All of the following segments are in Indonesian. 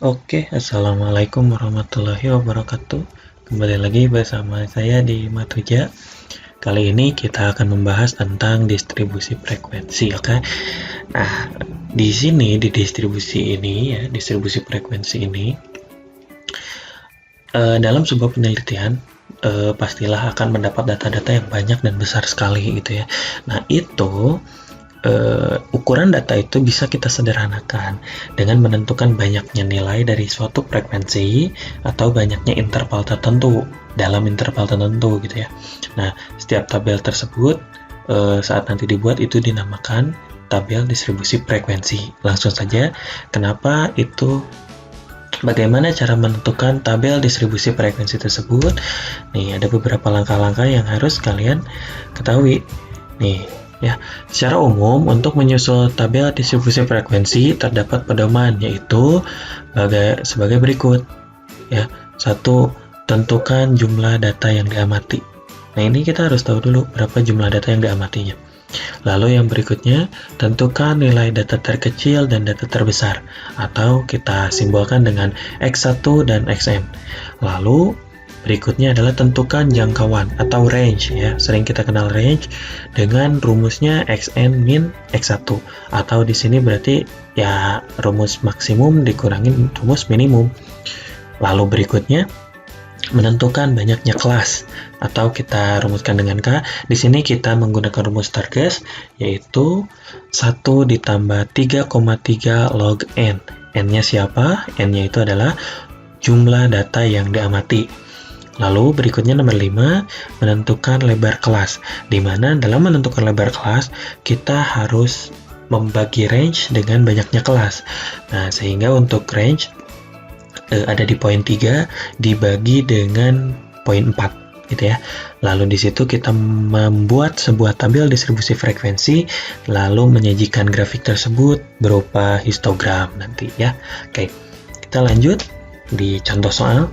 Oke, assalamualaikum warahmatullahi wabarakatuh. Kembali lagi bersama saya di Matuja. Kali ini kita akan membahas tentang distribusi frekuensi, oke? Nah, di sini di distribusi frekuensi ini, dalam sebuah penelitian pastilah akan mendapat data-data yang banyak dan besar sekali gitu ya. Nah, itu ukuran data itu bisa kita sederhanakan dengan menentukan banyaknya nilai dari suatu frekuensi atau banyaknya interval tertentu dalam interval tertentu gitu ya. Nah, setiap tabel tersebut saat nanti dibuat itu dinamakan tabel distribusi frekuensi. Langsung saja, bagaimana cara menentukan tabel distribusi frekuensi tersebut? Nih, ada beberapa langkah-langkah yang harus kalian ketahui. Nih, ya, secara umum untuk menyusun tabel distribusi frekuensi terdapat pedoman yaitu sebagai berikut. Ya, satu, tentukan jumlah data yang diamati. Nah, ini kita harus tahu dulu berapa jumlah data yang diamatinya. Lalu yang berikutnya, tentukan nilai data terkecil dan data terbesar, atau kita simbolkan dengan X1 dan Xn. Lalu berikutnya adalah tentukan jangkauan atau range ya. Sering kita kenal range dengan rumusnya Xn min X1, atau di sini berarti ya rumus maksimum dikurangin rumus minimum. Lalu berikutnya menentukan banyaknya kelas, atau kita rumuskan dengan K. Di sini kita menggunakan rumus Stargast, yaitu 1 ditambah 3,3 log N. N-nya siapa? N-nya itu adalah jumlah data yang diamati. Lalu berikutnya nomor 5, menentukan lebar kelas. Di mana dalam menentukan lebar kelas, kita harus membagi range dengan banyaknya kelas. Nah, sehingga untuk range ada di poin 3 dibagi dengan poin 4 gitu ya. Lalu di situ kita membuat sebuah tabel distribusi frekuensi lalu menyajikan grafik tersebut berupa histogram nanti ya. Oke. Kita lanjut di contoh soal.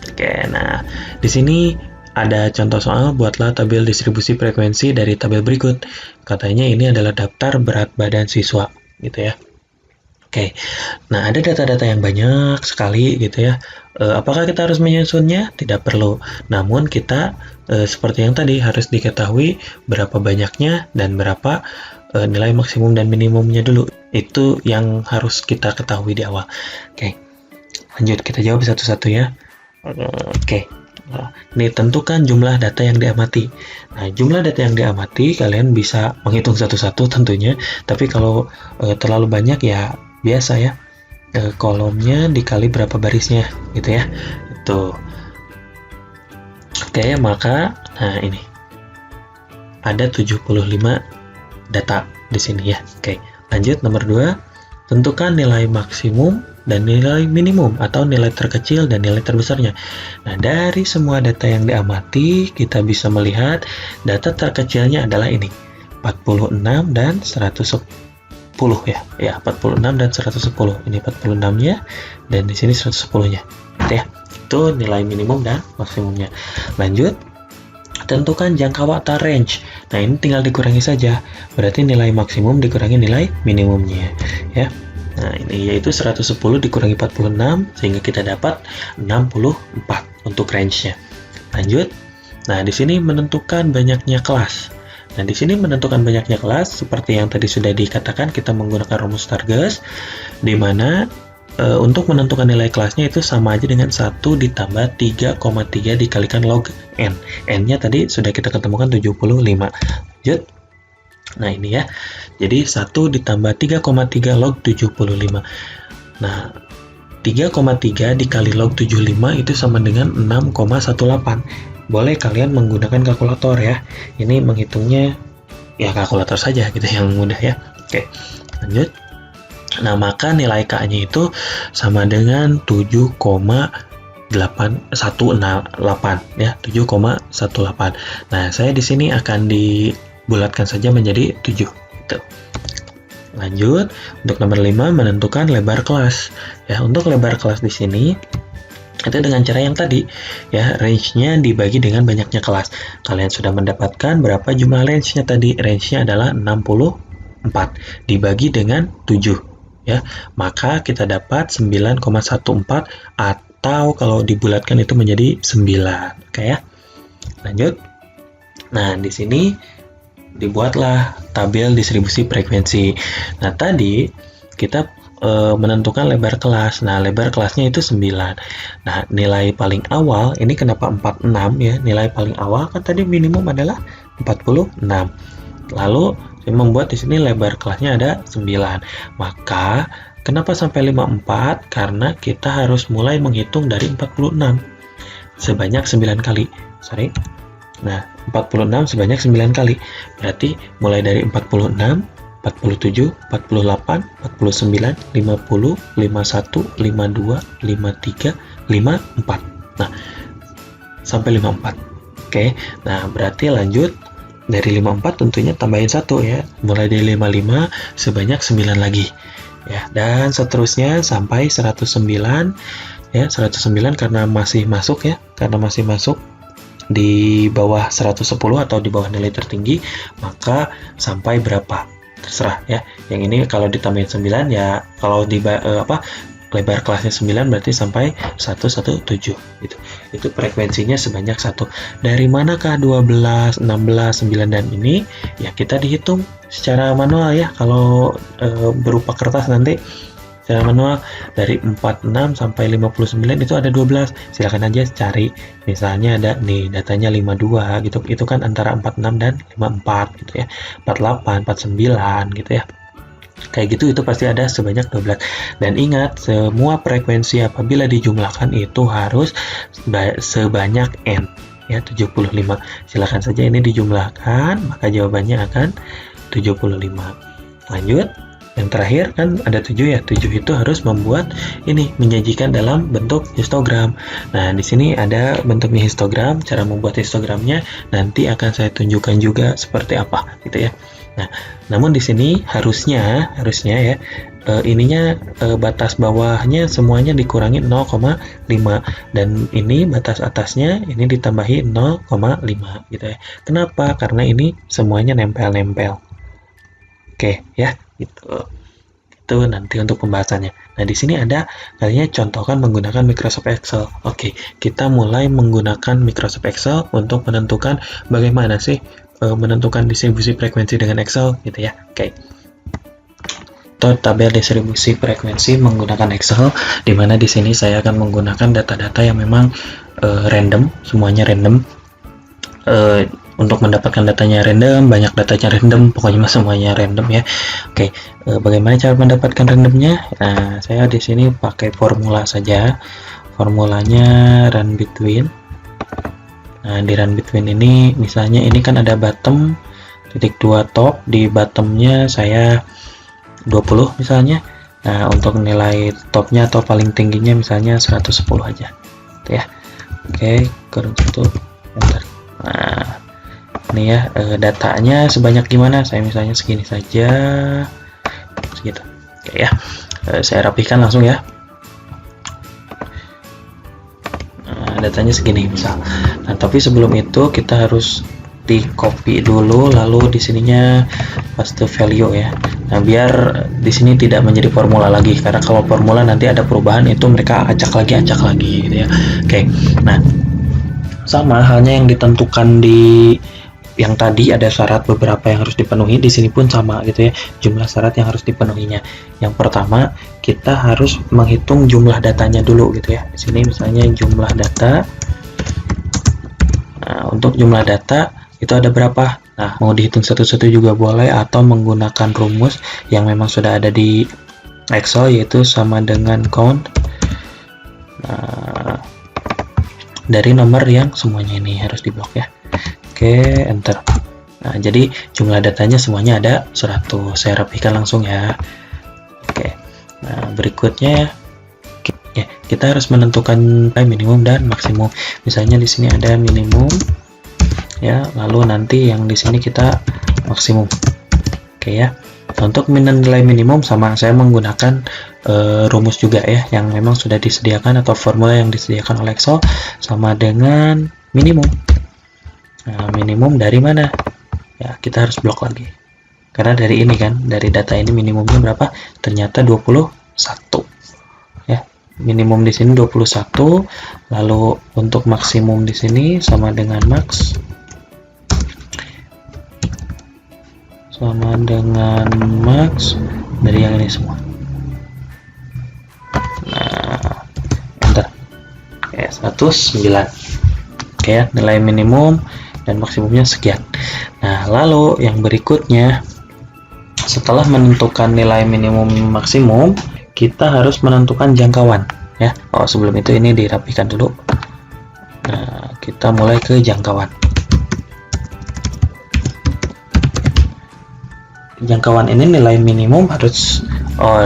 Oke, nah di sini ada contoh soal, buatlah tabel distribusi frekuensi dari tabel berikut. Katanya ini adalah daftar berat badan siswa gitu ya. Oke, nah ada data-data yang banyak sekali gitu ya. Apakah kita harus menyusunnya? Tidak perlu. Namun kita seperti yang tadi harus diketahui berapa banyaknya dan berapa nilai maksimum dan minimumnya dulu. Itu yang harus kita ketahui di awal. Oke, lanjut kita jawab satu-satu ya. Oke. Nah, ini tentukan jumlah data yang diamati. Nah, jumlah data yang diamati kalian bisa menghitung satu-satu tentunya. Tapi kalau terlalu banyak ya biasa ya, kolomnya dikali berapa barisnya gitu ya. Itu. Oke, maka nah ini ada 75 data di sini ya. Oke, lanjut nomor 2, tentukan nilai maksimum dan nilai minimum atau nilai terkecil dan nilai terbesarnya. Nah, dari semua data yang diamati kita bisa melihat data terkecilnya adalah ini 46 dan 110 ya. Ya, 46 dan 110. Ini 46-nya dan di sini 110-nya. Gitu ya. Itu nilai minimum dan maksimumnya. Lanjut, tentukan jangkauan atau range. Nah, ini tinggal dikurangi saja. Berarti nilai maksimum dikurangi nilai minimumnya ya. Nah, ini yaitu 110 dikurangi 46 sehingga kita dapat 64 untuk range-nya. Lanjut. Nah, di sini menentukan banyaknya kelas. Nah, di sini menentukan banyaknya kelas seperti yang tadi sudah dikatakan, kita menggunakan rumus Stargast di mana untuk menentukan nilai kelasnya itu sama aja dengan 1 ditambah 3,3 dikalikan log N. N-nya tadi sudah kita ketemukan 75. Lanjut. Nah, ini ya. Jadi 1 ditambah 3,3 log 75. Nah, 3,3 dikali log 75 itu sama dengan 6,18. Boleh kalian menggunakan kalkulator ya. Ini menghitungnya ya kalkulator saja gitu yang mudah ya. Oke, lanjut. Nah, maka nilai K-nya itu sama dengan 7,818 ya, 7,18. Nah, saya di sini akan dibulatkan saja menjadi 7 gitu. Lanjut, untuk nomor 5 menentukan lebar kelas. Ya, untuk lebar kelas di sini itu dengan cara yang tadi ya, range-nya dibagi dengan banyaknya kelas. Kalian sudah mendapatkan berapa jumlah range-nya tadi? Range-nya adalah 64 dibagi dengan 7 ya, maka kita dapat 9,14 atau kalau dibulatkan itu menjadi 9. Oke ya. Lanjut. Nah, di sini dibuatlah tabel distribusi frekuensi. Nah, tadi kita menentukan lebar kelas. Nah, lebar kelasnya itu 9. Nah, nilai paling awal ini kenapa 46 ya? Nilai paling awal kan tadi minimum adalah 46. Lalu saya membuat di sini lebar kelasnya ada 9. Maka kenapa sampai 54? Karena kita harus mulai menghitung dari 46 sebanyak 9 kali. Sorry. Nah, 46 sebanyak 9 kali. Berarti mulai dari 46, 47, 48, 49, 50, 51, 52, 53, 54. Nah, sampai 54. Oke. Nah, berarti lanjut dari 54 tentunya tambahin 1 ya. Mulai dari 55 sebanyak 9 lagi. Ya, dan seterusnya sampai 109 ya, 109 karena masih masuk ya, karena masih masuk di bawah 110 atau di bawah nilai tertinggi, maka sampai berapa? Terserah ya. Yang ini kalau ditambahin 9 ya, kalau di lebar kelasnya 9 berarti sampai 117 gitu. Itu frekuensinya sebanyak 1. Dari manakah 12, 16, 9 dan ini? Ya kita dihitung secara manual ya. Kalau berupa kertas nanti secara manual dari 46 sampai 59 itu ada 12. Silakan aja cari. Misalnya ada nih datanya 52 gitu. Itu kan antara 46 dan 54 gitu ya. 48, 49 gitu ya. Kayak gitu itu pasti ada sebanyak 12. Dan ingat, semua frekuensi apabila dijumlahkan itu harus sebanyak N ya, 75. Silakan saja ini dijumlahkan, maka jawabannya akan 75. Lanjut. Yang terakhir kan ada 7 ya. 7 itu harus membuat ini, menyajikan dalam bentuk histogram. Nah, di sini ada bentuknya histogram. Cara membuat histogramnya nanti akan saya tunjukkan juga seperti apa gitu ya. Nah, namun di sini harusnya ya ininya batas bawahnya semuanya dikurangi 0,5 dan ini batas atasnya ini ditambahi 0,5 gitu ya. Kenapa? Karena ini semuanya nempel-nempel. Oke ya, gitu. Itu nanti untuk pembahasannya. Nah, di sini ada kalinya contohkan menggunakan Microsoft Excel. Oke, kita mulai menggunakan Microsoft Excel untuk menentukan bagaimana sih menentukan distribusi frekuensi dengan Excel gitu ya. Oke. Tabel distribusi frekuensi menggunakan Excel, di mana di sini saya akan menggunakan data-data yang memang random, semuanya random. Untuk mendapatkan datanya random, banyak datanya random, pokoknya semuanya random ya. Oke, bagaimana cara mendapatkan randomnya? Nah, saya di sini pakai formula saja. Formulanya run between. Nah, di run between ini misalnya ini kan ada bottom titik 2 top, di bottomnya saya 20 misalnya. Nah, untuk nilai topnya atau paling tingginya misalnya 110 aja gitu ya. Oke, kurang tutup, enter. Nah, ini ya datanya sebanyak gimana, saya misalnya segini saja, segitu. Oke ya, saya rapihkan langsung ya. Datanya segini misal. Nah, tapi sebelum itu kita harus di copy dulu, lalu di sininya paste value ya. Nah, biar di sini tidak menjadi formula lagi, karena kalau formula nanti ada perubahan itu mereka acak lagi gitu ya. Oke. Nah, sama halnya yang ditentukan di yang tadi ada syarat beberapa yang harus dipenuhi, di sini pun sama gitu ya, jumlah syarat yang harus dipenuhinya. Yang pertama, kita harus menghitung jumlah datanya dulu gitu ya. Di sini misalnya jumlah data. Nah, untuk jumlah data itu ada berapa? Nah, mau dihitung satu-satu juga boleh, atau menggunakan rumus yang memang sudah ada di Excel, yaitu sama dengan count dari nomor yang semuanya ini harus diblok ya. Oke, enter. Nah, jadi jumlah datanya semuanya ada 100. Saya rapihkan langsung ya. Oke. Nah, berikutnya ya, kita harus menentukan minimum dan maksimum. Misalnya di sini ada minimum ya, lalu nanti yang di sini kita maksimum. Oke ya. Untuk nilai minimum sama saya menggunakan rumus juga ya, yang memang sudah disediakan atau formula yang disediakan oleh Excel, sama dengan minimum. Nah, minimum dari mana? Ya, kita harus blok lagi. Karena dari ini kan, dari data ini minimumnya berapa? Ternyata 21. Ya, minimum di sini 21. Lalu untuk maksimum di sini sama dengan max. Sama dengan max dari yang ini semua. Nah, enter. Oke, 109. Oke ya, nilai minimum dan maksimumnya sekian. Nah, lalu yang berikutnya, setelah menentukan nilai minimum maksimum, kita harus menentukan jangkauan ya. Oh, sebelum itu ini dirapikan dulu. Nah, kita mulai ke jangkauan. Jangkauan ini nilai minimum harus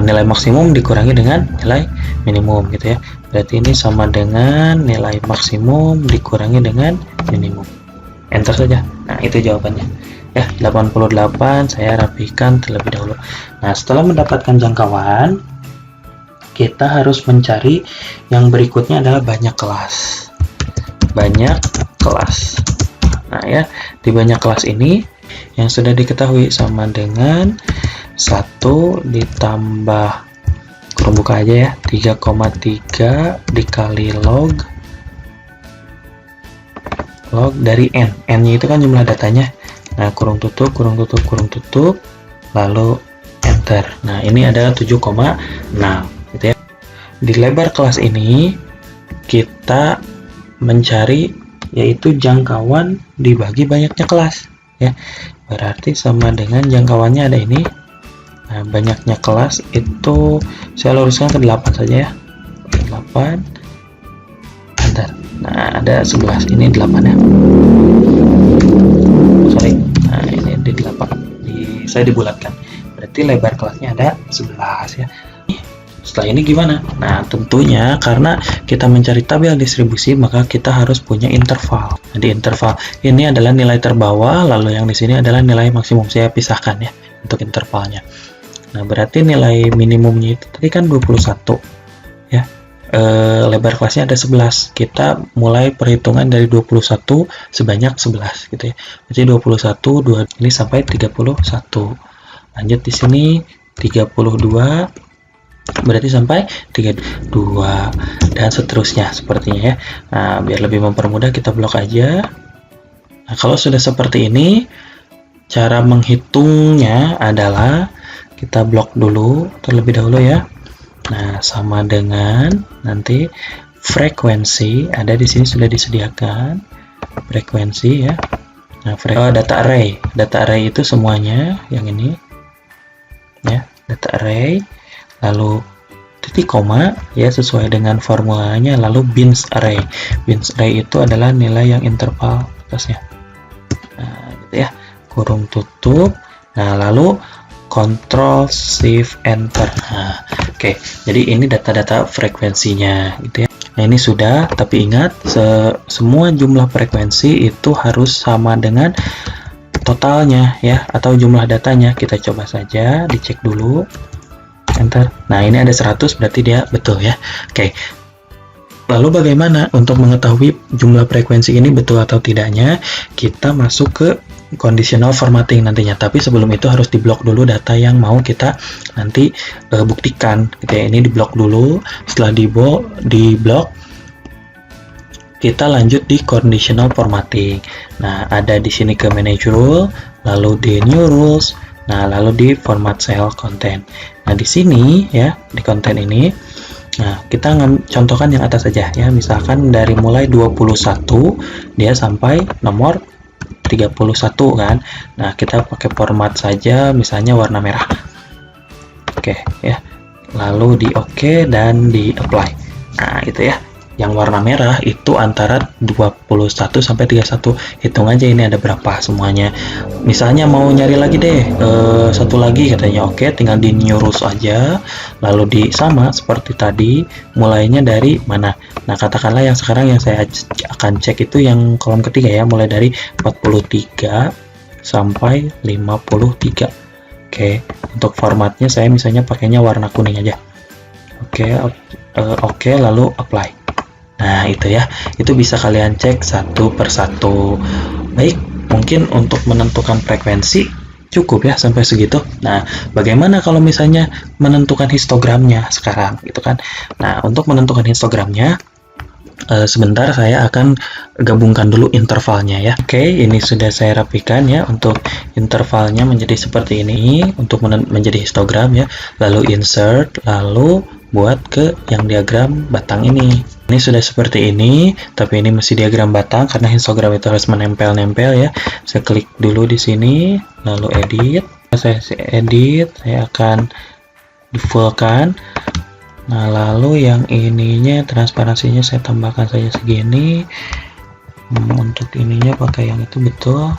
nilai maksimum dikurangi dengan nilai minimum gitu ya. Berarti ini sama dengan nilai maksimum dikurangi dengan minimum. Enter saja. Nah, itu jawabannya. Ya, 88 saya rapikan terlebih dahulu. Nah, setelah mendapatkan jangkauan, kita harus mencari yang berikutnya adalah banyak kelas. Banyak kelas. Nah, ya, di banyak kelas ini yang sudah diketahui sama dengan 1 ditambah kurung buka aja ya, 3,3 dikali log dari n. N-nya itu kan jumlah datanya. Nah, kurung tutup, lalu enter. Nah, ini adalah 7,6 gitu ya. Di lebar kelas ini kita mencari yaitu jangkauan dibagi banyaknya kelas ya. Berarti sama dengan jangkauannya ada ini. Nah, banyaknya kelas itu saya luruskan ke 8 saja ya. 8 enter. Nah, ada 11, ini 8 ya. Sorry. Nah, ini di 8. Saya dibulatkan. Berarti lebar kelasnya ada 11 ya. Setelah ini gimana? Nah, tentunya karena kita mencari tabel distribusi, maka kita harus punya interval. Nah, di interval ini adalah nilai terbawah, lalu yang di sini adalah nilai maksimum. Saya pisahkan ya untuk intervalnya. Nah, berarti nilai minimumnya itu tadi kan 21 ya. Lebar kelasnya ada 11. Kita mulai perhitungan dari 21 sebanyak 11 gitu ya. Jadi 21 2 ini sampai 31. Lanjut di sini 32 berarti sampai 32 dan seterusnya sepertinya ya. Nah, biar lebih mempermudah kita blok aja. Nah, kalau sudah seperti ini, cara menghitungnya adalah kita blok dulu terlebih dahulu ya. Nah, sama dengan nanti frekuensi ada di sini sudah disediakan frekuensi ya. Nah, data array itu semuanya yang ini ya, data array, lalu titik koma ya sesuai dengan formulanya, lalu bins array. Bins array itu adalah nilai yang interval atasnya. Nah, gitu ya, kurung tutup. Nah, lalu Ctrl Shift Enter. Nah, oke. Jadi ini data-data frekuensinya gitu ya. Nah, ini sudah, tapi ingat semua jumlah frekuensi itu harus sama dengan totalnya ya, atau jumlah datanya. Kita coba saja, dicek dulu. Enter. Nah, ini ada 100 berarti dia betul ya. Oke. Lalu bagaimana untuk mengetahui jumlah frekuensi ini betul atau tidaknya? Kita masuk ke conditional formatting nantinya, tapi sebelum itu harus diblok dulu data yang mau kita nanti buktikan gitu ya. Ini diblok dulu. Setelah diblok kita lanjut di conditional formatting. Nah, ada di sini ke manage rule, lalu di new rules, nah lalu di format cell content. Nah, di sini ya, di content ini, nah kita contohkan yang atas saja ya. Misalkan dari mulai 21 dia sampai nomor 31 kan. Nah, kita pakai format saja misalnya warna merah. Oke ya. Lalu di oke dan di apply. Nah, itu ya. Yang warna merah itu antara 21 sampai 31. Hitung aja ini ada berapa semuanya. Misalnya mau nyari lagi deh satu lagi katanya. Oke, tinggal di new rules aja. Lalu di sama seperti tadi, mulainya dari mana? Nah, katakanlah yang sekarang yang saya akan cek itu yang kolom ketiga ya, mulai dari 43 sampai 53. Oke, untuk formatnya saya misalnya pakainya warna kuning aja. Oke, lalu apply. Nah, itu ya, itu bisa kalian cek satu persatu. Baik, mungkin untuk menentukan frekuensi Cukup ya sampai segitu. Nah, bagaimana kalau misalnya menentukan histogramnya sekarang gitu kan? Nah, untuk menentukan histogramnya sebentar saya akan gabungkan dulu intervalnya ya. Oke, ini sudah saya rapikan ya untuk intervalnya menjadi seperti ini untuk menjadi histogram ya. Lalu insert, lalu buat ke yang diagram batang ini. Ini sudah seperti ini, tapi ini masih diagram batang karena histogram itu harus menempel-nempel ya. Saya klik dulu di sini, lalu edit. Saya edit, saya akan di fullkan. Nah, lalu yang ininya transparansinya saya tambahkan saja segini. Untuk ininya pakai yang itu betul.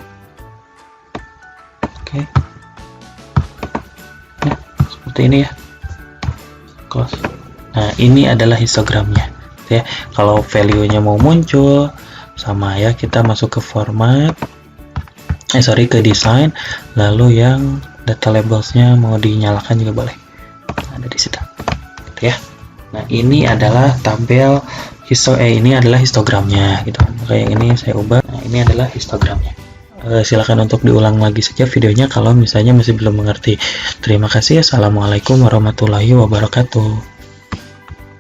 Oke. Nah, seperti ini ya. Close. Nah, ini adalah histogramnya. Ya, kalau value-nya mau muncul sama ya, kita masuk ke format. Ke design. Lalu yang data labels-nya mau dinyalakan juga boleh. Ada di situ. Ya. Nah, ini adalah tabel ini adalah histogramnya gitu. Maka yang ini saya ubah. Nah, ini adalah histogramnya. Silakan untuk diulang lagi saja videonya kalau misalnya masih belum mengerti. Terima kasih. Assalamualaikum warahmatullahi wabarakatuh.